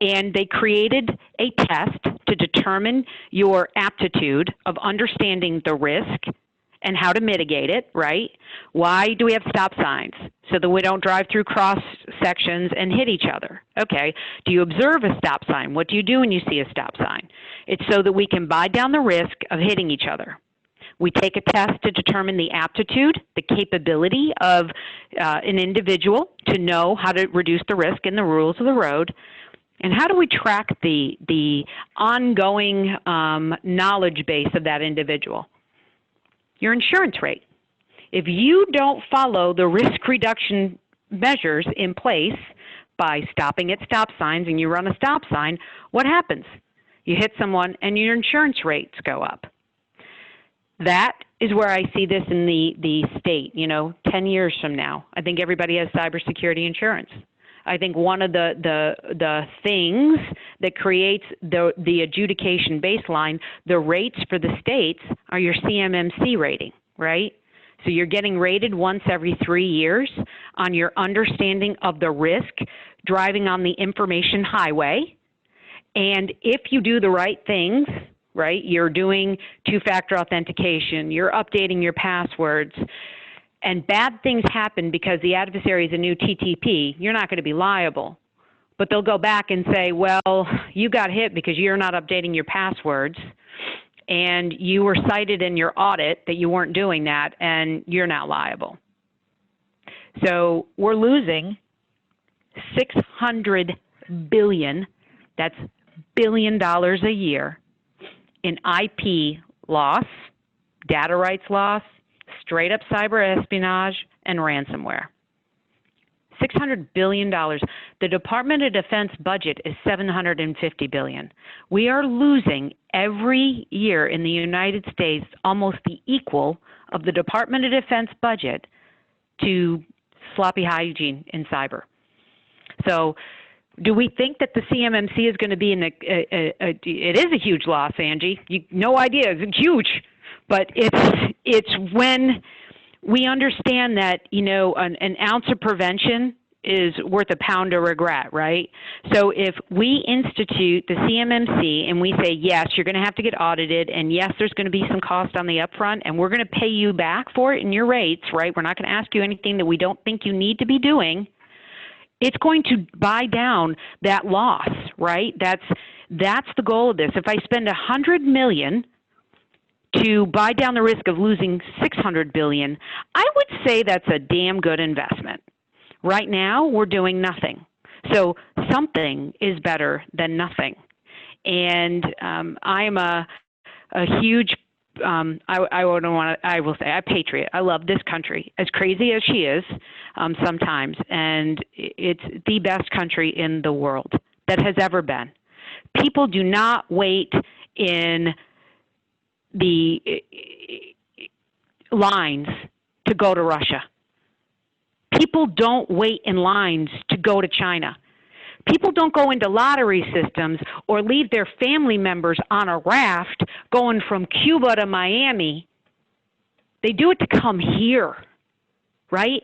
S3: And they created a test to determine your aptitude of understanding the risk and how to mitigate it, right? Why do we have stop signs? So that we don't drive through cross sections and hit each other. Okay, do you observe a stop sign? What do you do when you see a stop sign? It's so that we can buy down the risk of hitting each other. We take a test to determine the aptitude, the capability of an individual to know how to reduce the risk in the rules of the road. And how do we track the ongoing knowledge base of that individual? Your insurance rate. If you don't follow the risk reduction measures in place by stopping at stop signs and you run a stop sign, what happens? You hit someone and your insurance rates go up. That is where I see this in the state, 10 years from now. I think everybody has cybersecurity insurance. I think one of the things that creates the adjudication baseline, the rates for the states are your CMMC rating, right? So you're getting rated once every 3 years on your understanding of the risk driving on the information highway. And if you do the right things, right, you're doing two-factor authentication, you're updating your passwords, and bad things happen because the adversary is a new TTP, you're not going to be liable. But they'll go back and say, well, you got hit because you're not updating your passwords, and you were cited in your audit that you weren't doing that, and you're not liable. So we're losing $600 billion, that's $billion a year, in IP loss, data rights loss, straight up cyber espionage, and ransomware. $600 billion. The Department of Defense budget is $750 billion. We are losing every year in the United States almost the equal of the Department of Defense budget to sloppy hygiene in cyber. So do we think that the CMMC is going to be it is a huge loss, Angie. No idea, it's huge. But it's when we understand that, an ounce of prevention is worth a pound of regret, right? So if we institute the CMMC and we say, yes, you're going to have to get audited, and yes, there's going to be some cost on the upfront, and we're going to pay you back for it in your rates, right? We're not going to ask you anything that we don't think you need to be doing. It's going to buy down that loss, right? That's the goal of this. If I spend $100 million to buy down the risk of losing $600 billion, I would say that's a damn good investment. Right now, we're doing nothing. So something is better than nothing. And I'm a huge, I will say, a patriot. I love this country, as crazy as she is sometimes. And it's the best country in the world that has ever been. People do not wait in the lines to go to Russia. People don't wait in lines to go to China. People don't go into lottery systems or leave their family members on a raft going from Cuba to Miami. They do it to come here, right?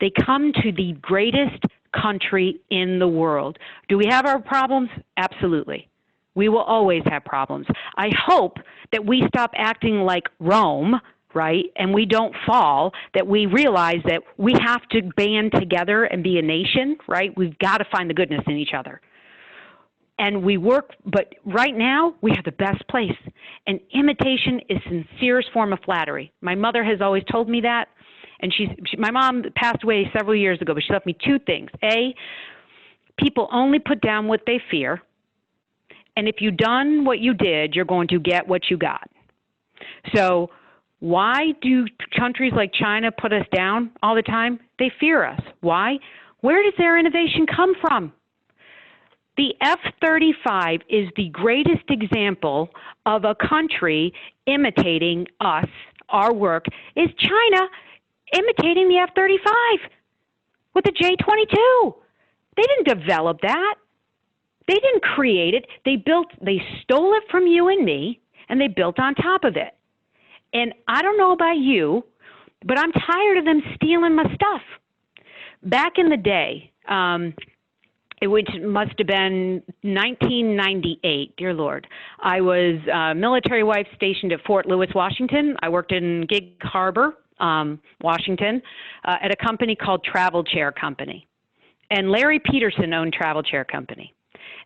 S3: They come to the greatest country in the world. Do we have our problems? Absolutely. We will always have problems. I hope that we stop acting like Rome, right, and we don't fall, that we realize that we have to band together and be a nation, right? We've got to find the goodness in each other. And we work, but right now, we have the best place. And imitation is sincerest form of flattery. My mother has always told me that, and my mom passed away several years ago, but she left me two things. A, people only put down what they fear, and if you've done what you did, you're going to get what you got. So why do countries like China put us down all the time? They fear us. Why? Where does their innovation come from? The F-35 is the greatest example of a country imitating us, our work, is China imitating the F-35 with the J-22. They didn't develop that. They didn't create it. They stole it from you and me, and they built on top of it. And I don't know about you, but I'm tired of them stealing my stuff. Back in the day, it must have been 1998, dear Lord. I was a military wife stationed at Fort Lewis, Washington. I worked in Gig Harbor, Washington, at a company called Travel Chair Company. And Larry Peterson owned Travel Chair Company.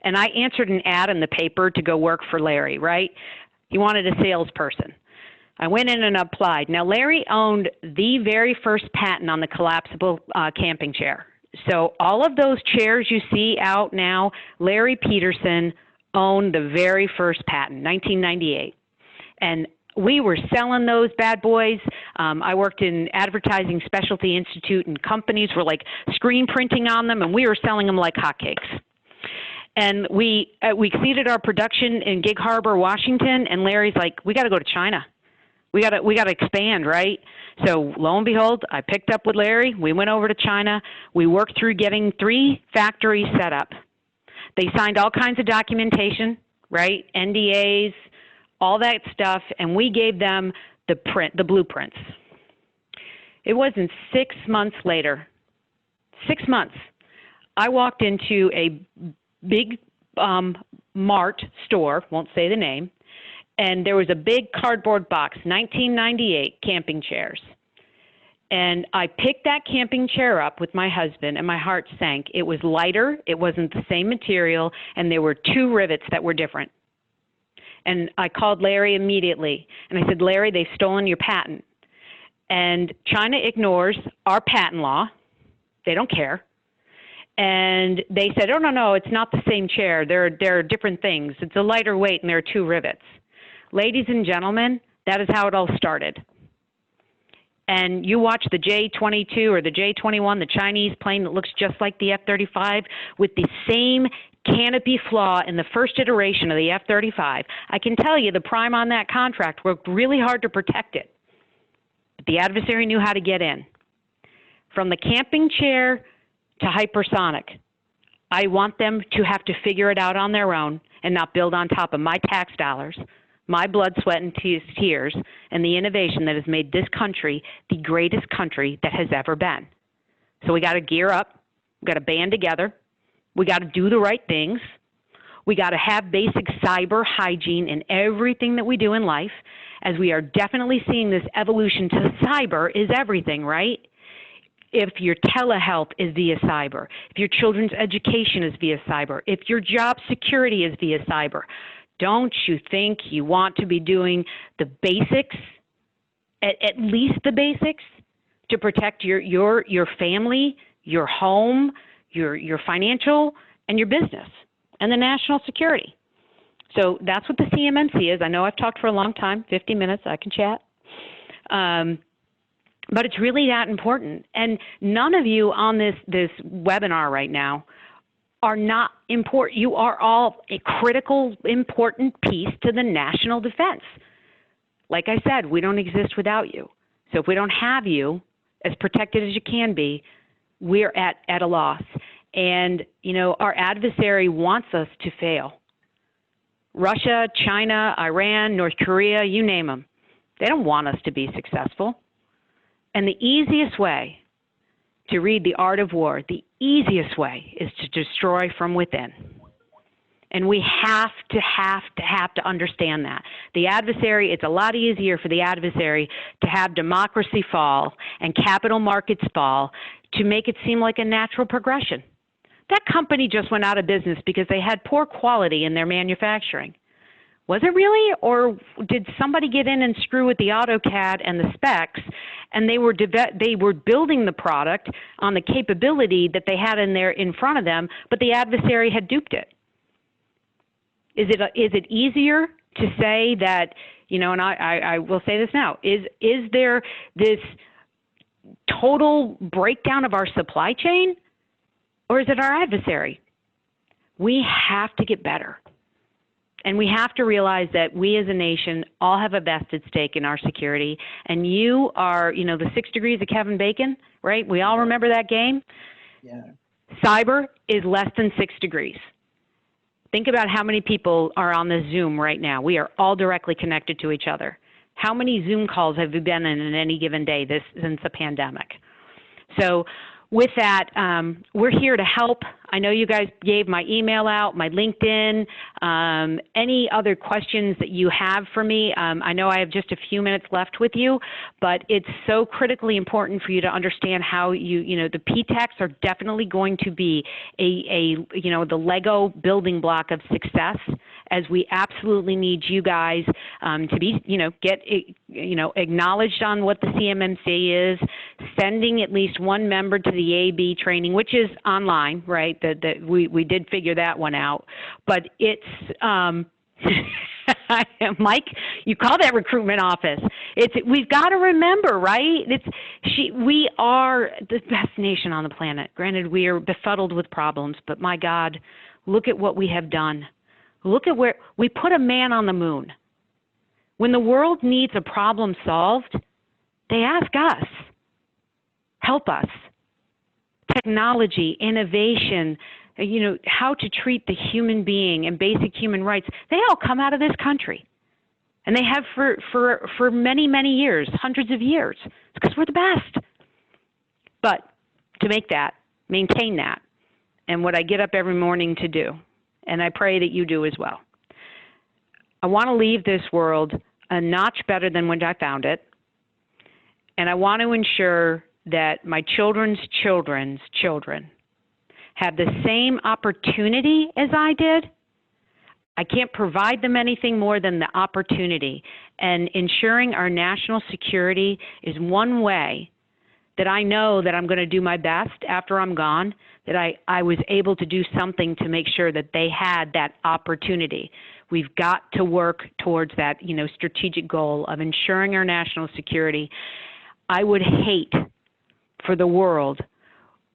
S3: And I answered an ad in the paper to go work for Larry, right? He wanted a salesperson. I went in and applied. Now, Larry owned the very first patent on the collapsible camping chair. So all of those chairs you see out now, Larry Peterson owned the very first patent, 1998. And we were selling those bad boys. I worked in Advertising Specialty Institute, and companies were like screen printing on them, and we were selling them like hotcakes. And we exceeded our production in Gig Harbor, Washington, and Larry's like, we got to go to China. We got to expand, right? So lo and behold, I picked up with Larry. We went over to China. We worked through getting 3 factories set up. They signed all kinds of documentation, right? NDAs, all that stuff, and we gave them the blueprints. It wasn't 6 months later, 6 months, I walked into a big mart store, won't say the name, and there was a big cardboard box, 1998 camping chairs. And I picked that camping chair up with my husband, and my heart sank. It was lighter, it wasn't the same material, and there were 2 rivets that were different. And I called Larry immediately, and I said, Larry, they've stolen your patent. And China ignores our patent law. They don't care. And they said, oh, no, it's not the same chair. There are different things. It's a lighter weight, and there are 2 rivets. Ladies and gentlemen, that is how it all started. And you watch the J-22 or the J-21, the Chinese plane that looks just like the F-35 with the same canopy flaw in the first iteration of the F-35. I can tell you the prime on that contract worked really hard to protect it. But the adversary knew how to get in. From the camping chair to hypersonic, I want them to have to figure it out on their own and not build on top of my tax dollars, my blood, sweat, and tears, and the innovation that has made this country the greatest country that has ever been. So we got to gear up. We got to band together. We got to do the right things. We got to have basic cyber hygiene in everything that we do in life, as we are definitely seeing this evolution to cyber is everything, right? If your telehealth is via cyber, if your children's education is via cyber, if your job security is via cyber, don't you think you want to be doing the basics, at least the basics, to protect your family, your home, your financial, and your business, and the national security? So that's what the CMMC is. I know I've talked for a long time, 50 minutes, I can chat. But it's really that important. And none of you on this webinar right now are not important. You are all a critical, important piece to the national defense. Like I said, we don't exist without you. So if we don't have you as protected as you can be, we're at a loss. And, you know, our adversary wants us to fail. Russia, China, Iran, North Korea, you name them. They don't want us to be successful. And the easiest way to read The Art of War, the easiest way is to destroy from within. And we have to understand that. The adversary, it's a lot easier for the adversary to have democracy fall and capital markets fall to make it seem like a natural progression. That company just went out of business because they had poor quality in their manufacturing. Was it really? Or did somebody get in and screw with the AutoCAD and the specs, and they were building the product on the capability that they had in front of them, but the adversary had duped it? Is it easier to say that, you know, and I will say this now, is there this total breakdown of our supply chain, or is it our adversary? We have to get better. And we have to realize that we as a nation all have a vested stake in our security. And you are, you know, the 6 degrees of Kevin Bacon, right? We all remember that game?
S4: Yeah.
S3: Cyber is less than 6 degrees. Think about how many people are on the Zoom right now. We are all directly connected to each other. How many Zoom calls have you been in any given day since the pandemic? So with that, we're here to help. I know you guys gave my email out, my LinkedIn, any other questions that you have for me. I know I have just a few minutes left with you, but it's so critically important for you to understand how you know, the PTACs are definitely going to be you know, the Lego building block of success, as we absolutely need you guys to be, you know, get, you know, acknowledged on what the CMMC is, sending at least one member to the AB training, which is online, right? That we did figure that one out, but it's Mike, you call that recruitment office. We've got to remember, right? We are the best nation on the planet. Granted, we are befuddled with problems, but my God, look at what we have done. Look at where we put a man on the moon. When the world needs a problem solved, they ask us, help us. Technology, innovation, you know, how to treat the human being and basic human rights, they all come out of this country. And they have for many, many years, hundreds of years. It's because we're the best. But to make that, maintain that, and what I get up every morning to do, and I pray that you do as well. I want to leave this world a notch better than when I found it, and I want to ensure that my children's children's children have the same opportunity as I did. I can't provide them anything more than the opportunity, and ensuring our national security is one way that I know that I'm going to do my best after I'm gone, that I was able to do something to make sure that they had that opportunity. We've got to work towards that, you know, strategic goal of ensuring our national security. I would hate for the world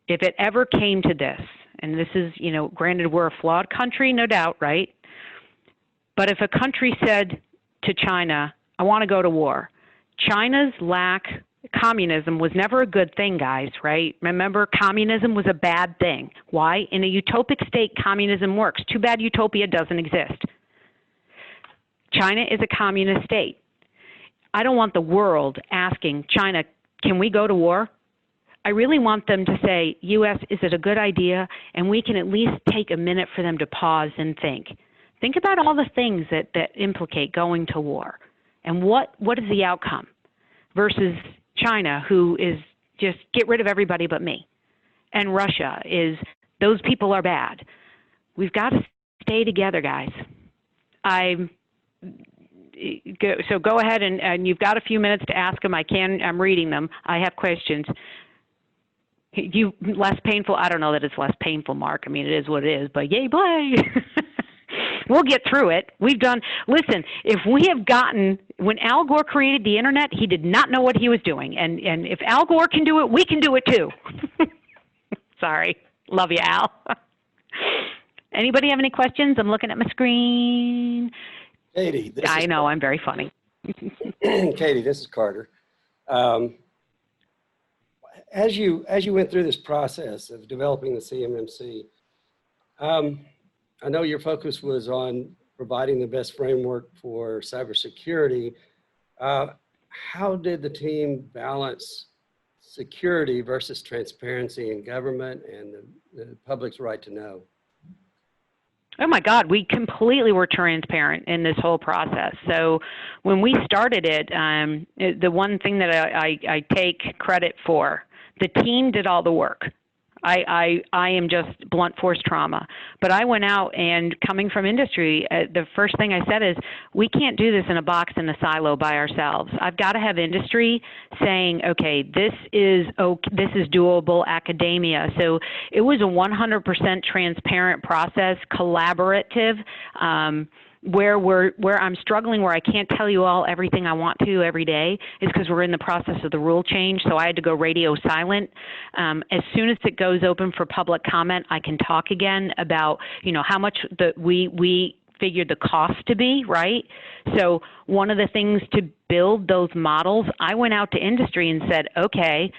S3: if it ever came to this, and this is, you know, granted we're a flawed country, no doubt, right? But if a country said to China, I want to go to war, China's communism was never a good thing, guys, right? Remember, communism was a bad thing. Why? In a utopic state, communism works. Too bad utopia doesn't exist. China is a communist state. I don't want the world asking China, can we go to war? I really want them to say, U.S., is it a good idea? And we can at least take a minute for them to pause and think. Think about all the things that implicate going to war. And what is the outcome? Versus China, who is just get rid of everybody but me. And Russia is, those people are bad. We've got to stay together, guys. So go ahead and you've got a few minutes to ask them. I'm reading them. I have questions. Less painful? I don't know that it's less painful, Mark. I mean, it is what it is, but yay, play. We'll get through it. Listen, if we have gotten, when Al Gore created the internet, he did not know what he was doing. And if Al Gore can do it, we can do it too. Sorry. Love you, Al. Anybody have any questions? I'm looking at my screen.
S1: Katie.
S3: I know, I'm very funny.
S1: Katie, this is Carter. As you went through this process of developing the CMMC, I know your focus was on providing the best framework for cybersecurity. How did the team balance security versus transparency in government and the public's right to know?
S3: Oh my God, we completely were transparent in this whole process. So when we started it, the one thing that I take credit for, the team did all the work. I am just blunt force trauma. But I went out and coming from industry, the first thing I said is, we can't do this in a box in a silo by ourselves. I've got to have industry saying, okay, this is doable, academia. So it was a 100% transparent process, collaborative, where I'm struggling, where I can't tell you all everything I want to every day, is because we're in the process of the rule change. So I had to go radio silent. As soon as it goes open for public comment, I can talk again about, how much we figured the cost to be, right? So one of the things to build those models, I went out to industry and said, okay,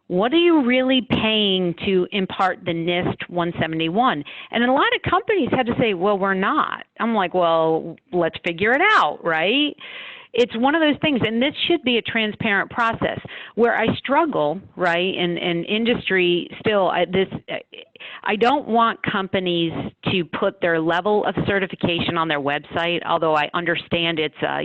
S3: what are you really paying to impart the NIST 171? And a lot of companies had to say, well, we're not. I'm like, well, let's figure it out, right? It's one of those things, and this should be a transparent process. Where I struggle, right, and industry still, I don't want companies to put their level of certification on their website, although I understand it's a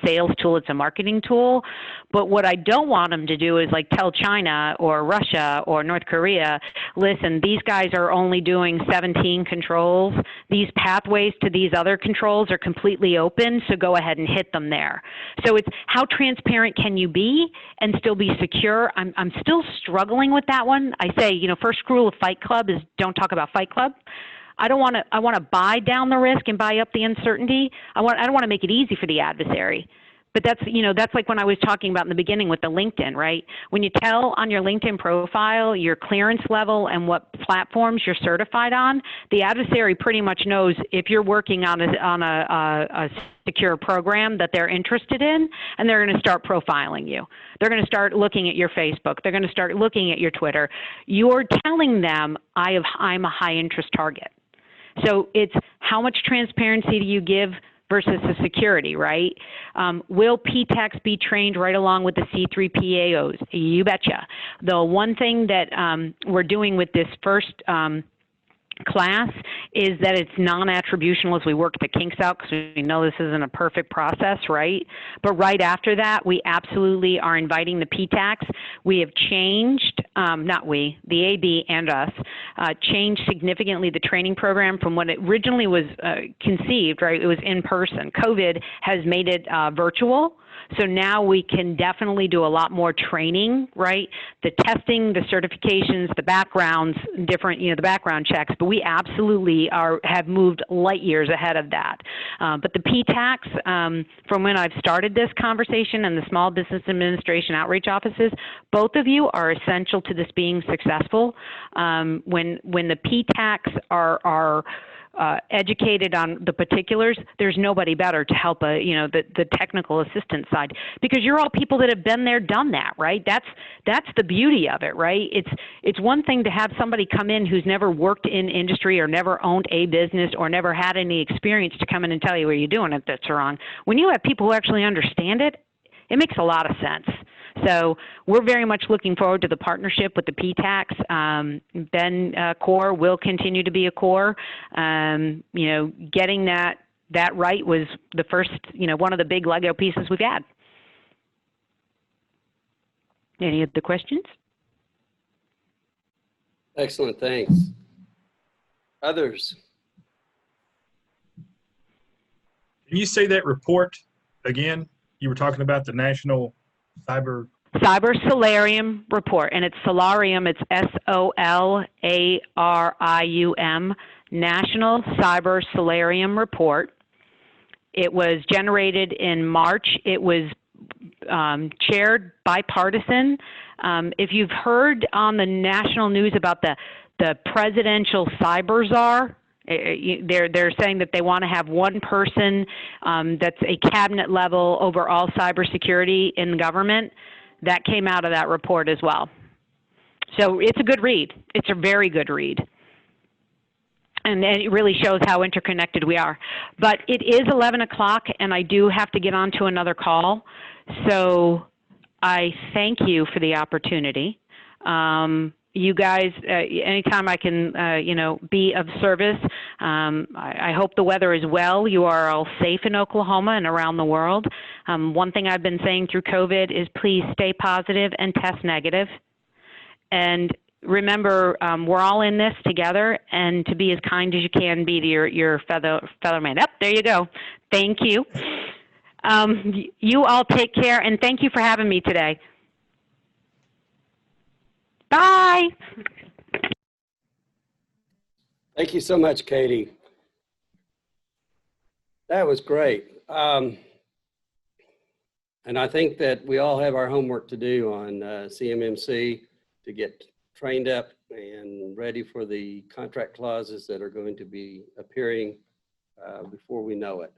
S3: sales tool, it's a marketing tool. But what I don't want them to do is like tell China or Russia or North Korea, listen, these guys are only doing 17 controls. These pathways to these other controls are completely open, so go ahead and hit them there. So it's how transparent can you be and still be secure? I'm still struggling with that one. I say, first rule of Fight Club is don't talk about Fight Club. I want to buy down the risk and buy up the uncertainty. I don't want to make it easy for the adversary. But that's like when I was talking about in the beginning with the LinkedIn, right? When you tell on your LinkedIn profile your clearance level and what platforms you're certified on, the adversary pretty much knows if you're working on a secure program that they're interested in, and they're going to start profiling you. They're going to start looking at your Facebook. They're going to start looking at your Twitter. You're telling them, I'm a high interest target. So it's how much transparency do you give versus the security, right? Will PTACs be trained right along with the C3PAOs? You betcha. The one thing that we're doing with this first class is that it's non-attributional as we work the kinks out, because we know this isn't a perfect process, right? But right after that, we absolutely are inviting the PTACs. We have changed, not we, the AB and us, changed significantly the training program from when it originally was conceived, right? It was in person. COVID has made it virtual. So now we can definitely do a lot more training, right? The testing, the certifications, the backgrounds, different, the background checks, but we absolutely have moved light years ahead of that. But the PTACs, from when I've started this conversation and the Small Business Administration outreach offices, both of you are essential to this being successful. When the PTACs are educated on the particulars, there's nobody better to help the technical assistance side, because you're all people that have been there, done that, right? That's the beauty of it, right? It's one thing to have somebody come in who's never worked in industry or never owned a business or never had any experience to come in and tell you what you're doing if that's wrong. When you have people who actually understand it, it makes a lot of sense. So we're very much looking forward to the partnership with the PTACs. Ben core will continue to be a core. Getting that right was the first, one of the big Lego pieces we've had. Any other questions?
S1: Excellent, thanks. Others?
S2: Can you say that report again? You were talking about the National Cyber
S3: Solarium report, and it's Solarium, it's SOLARIUM, National Cyber Solarium report. It was generated in March. It was chaired bipartisan. If you've heard on the national news about the presidential cyber czar, they're saying that they want to have one person that's a cabinet level over all cybersecurity in government. That came out of that report as well. So it's a good read. It's a very good read. And it really shows how interconnected we are. But it is 11 o'clock, and I do have to get on to another call. So I thank you for the opportunity. you guys, anytime I can, you know, be of service. I hope the weather is well. You are all safe in Oklahoma and around the world. One thing I've been saying through COVID is please stay positive and test negative. And remember, we're all in this together, and to be as kind as you can be to your fellow man. There you go. Thank you. You all take care, and thank you for having me today. Bye.
S1: Thank you so much, Katie. That was great. And I think that we all have our homework to do on CMMC to get trained up and ready for the contract clauses that are going to be appearing before we know it.